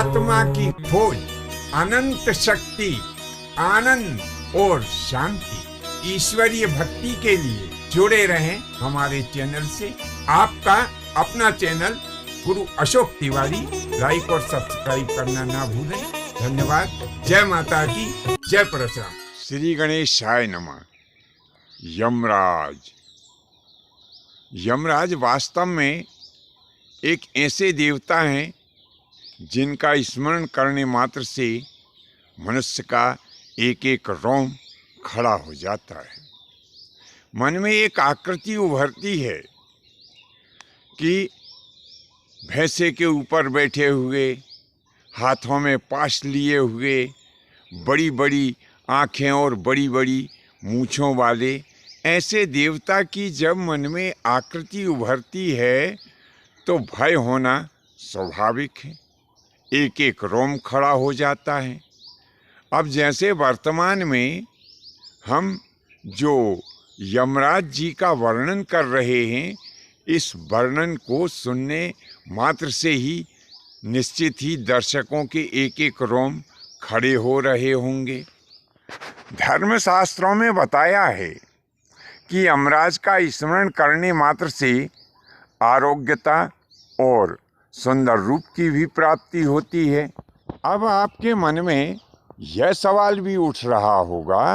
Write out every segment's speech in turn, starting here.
आत्मा की खोज, अनंत शक्ति, आनंद और शांति, ईश्वरीय भक्ति के लिए जुड़े रहें हमारे चैनल से। आपका अपना चैनल गुरु अशोक तिवारी, लाइक और सब्सक्राइब करना ना भूलें। धन्यवाद। जय माता की, जय परशुराम। श्री गणेशाय नमः। यमराज। यमराज वास्तव में एक ऐसे देवता हैं जिनका स्मरण करने मात्र से मनुष्य का एक एक रोम खड़ा हो जाता है। मन में एक आकृति उभरती है कि भैंसे के ऊपर बैठे हुए, हाथों में पाश लिए हुए, बड़ी बड़ी आँखें और बड़ी बड़ी मूँछों वाले ऐसे देवता की जब मन में आकृति उभरती है तो भय होना स्वाभाविक है। एक एक रोम खड़ा हो जाता है। अब जैसे वर्तमान में हम जो यमराज जी का वर्णन कर रहे हैं, इस वर्णन को सुनने मात्र से ही निश्चित ही दर्शकों के एक एक रोम खड़े हो रहे होंगे। धर्मशास्त्रों में बताया है कि यमराज का स्मरण करने मात्र से आरोग्यता और सुंदर रूप की भी प्राप्ति होती है। अब आपके मन में यह सवाल भी उठ रहा होगा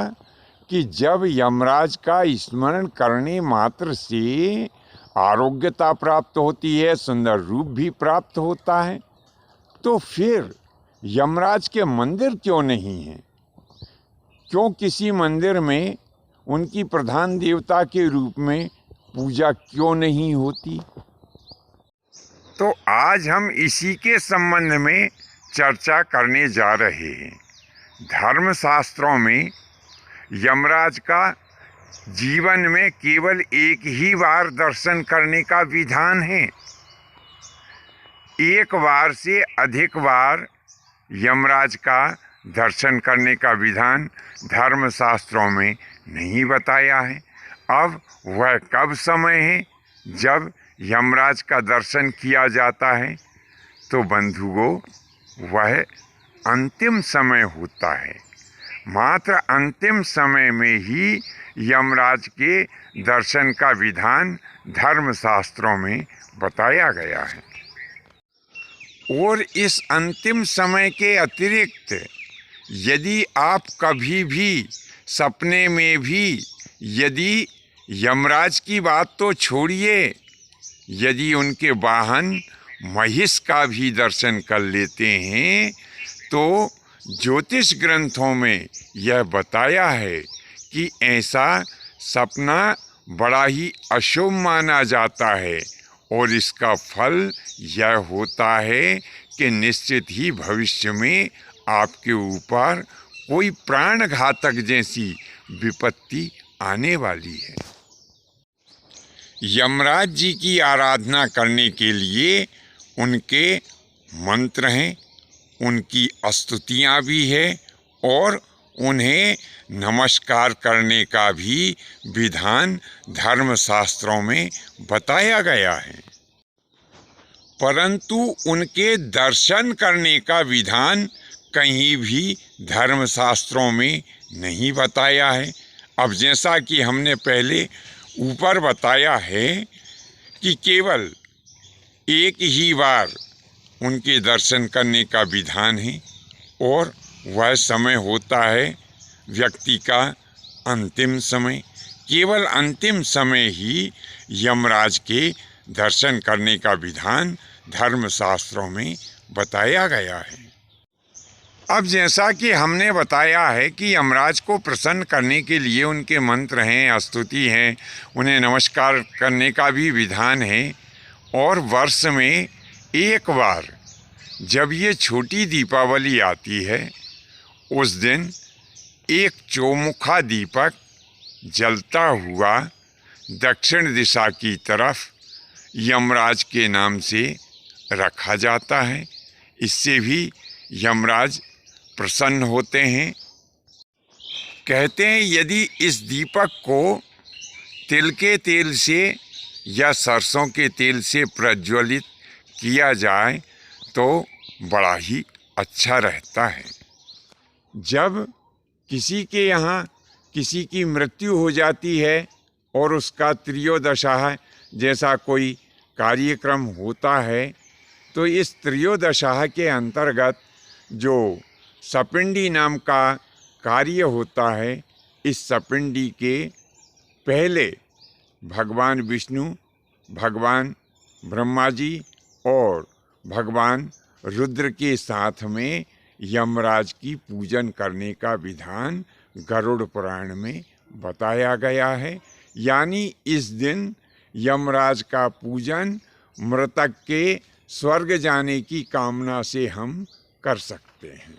कि जब यमराज का स्मरण करने मात्र से आरोग्यता प्राप्त होती है, सुंदर रूप भी प्राप्त होता है, तो फिर यमराज के मंदिर क्यों नहीं हैं? क्यों किसी मंदिर में उनकी प्रधान देवता के रूप में पूजा क्यों नहीं होती? तो आज हम इसी के संबंध में चर्चा करने जा रहे हैं। धर्मशास्त्रों में यमराज का जीवन में केवल एक ही बार दर्शन करने का विधान है। एक बार से अधिक बार यमराज का दर्शन करने का विधान धर्मशास्त्रों में नहीं बताया है। अब वह कब समय है जब यमराज का दर्शन किया जाता है? तो बंधुओं, वह अंतिम समय होता है। मात्र अंतिम समय में ही यमराज के दर्शन का विधान धर्मशास्त्रों में बताया गया है। और इस अंतिम समय के अतिरिक्त यदि आप कभी भी सपने में भी यदि यमराज की बात तो छोड़िए, यदि उनके वाहन महिष का भी दर्शन कर लेते हैं तो ज्योतिष ग्रंथों में यह बताया है कि ऐसा सपना बड़ा ही अशुभ माना जाता है और इसका फल यह होता है कि निश्चित ही भविष्य में आपके ऊपर कोई प्राणघातक जैसी विपत्ति आने वाली है। यमराज जी की आराधना करने के लिए उनके मंत्र हैं, उनकी स्तुतियाँ भी है और उन्हें नमस्कार करने का भी विधान धर्मशास्त्रों में बताया गया है। परंतु उनके दर्शन करने का विधान कहीं भी धर्मशास्त्रों में नहीं बताया है। अब जैसा कि हमने पहले ऊपर बताया है कि केवल एक ही बार उनके दर्शन करने का विधान है और वह समय होता है व्यक्ति का अंतिम समय। केवल अंतिम समय ही यमराज के दर्शन करने का विधान धर्मशास्त्रों में बताया गया है। अब जैसा कि हमने बताया है कि यमराज को प्रसन्न करने के लिए उनके मंत्र हैं, स्तुति हैं, उन्हें नमस्कार करने का भी विधान है और वर्ष में एक बार जब ये छोटी दीपावली आती है उस दिन एक चौमुखा दीपक जलता हुआ दक्षिण दिशा की तरफ यमराज के नाम से रखा जाता है। इससे भी यमराज प्रसन्न होते हैं। कहते हैं यदि इस दीपक को तिल के तेल से या सरसों के तेल से प्रज्वलित किया जाए तो बड़ा ही अच्छा रहता है। जब किसी के यहाँ किसी की मृत्यु हो जाती है और उसका त्रयोदशा जैसा कोई कार्यक्रम होता है, तो इस त्रयोदशा के अंतर्गत जो सपिंडी नाम का कार्य होता है, इस सपिंडी के पहले भगवान विष्णु, भगवान ब्रह्मा जी और भगवान रुद्र के साथ में यमराज की पूजन करने का विधान गरुड़ पुराण में बताया गया है। यानी इस दिन यमराज का पूजन मृतक के स्वर्ग जाने की कामना से हम कर सकते हैं।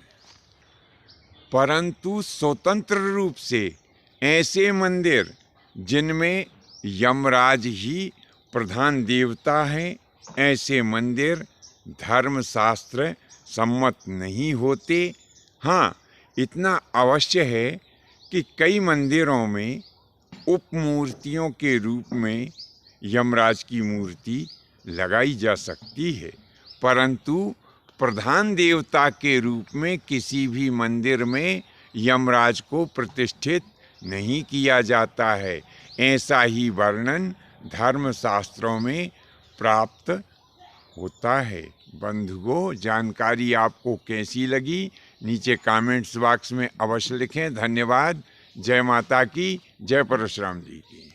परंतु स्वतंत्र रूप से ऐसे मंदिर जिनमें यमराज ही प्रधान देवता हैं, ऐसे मंदिर धर्मशास्त्र सम्मत नहीं होते। हाँ, इतना अवश्य है कि कई मंदिरों में उपमूर्तियों के रूप में यमराज की मूर्ति लगाई जा सकती है, परंतु प्रधान देवता के रूप में किसी भी मंदिर में यमराज को प्रतिष्ठित नहीं किया जाता है। ऐसा ही वर्णन धर्मशास्त्रों में प्राप्त होता है। बंधुओं, जानकारी आपको कैसी लगी नीचे कमेंट्स बॉक्स में अवश्य लिखें। धन्यवाद। जय माता की, जय परशुराम जी की।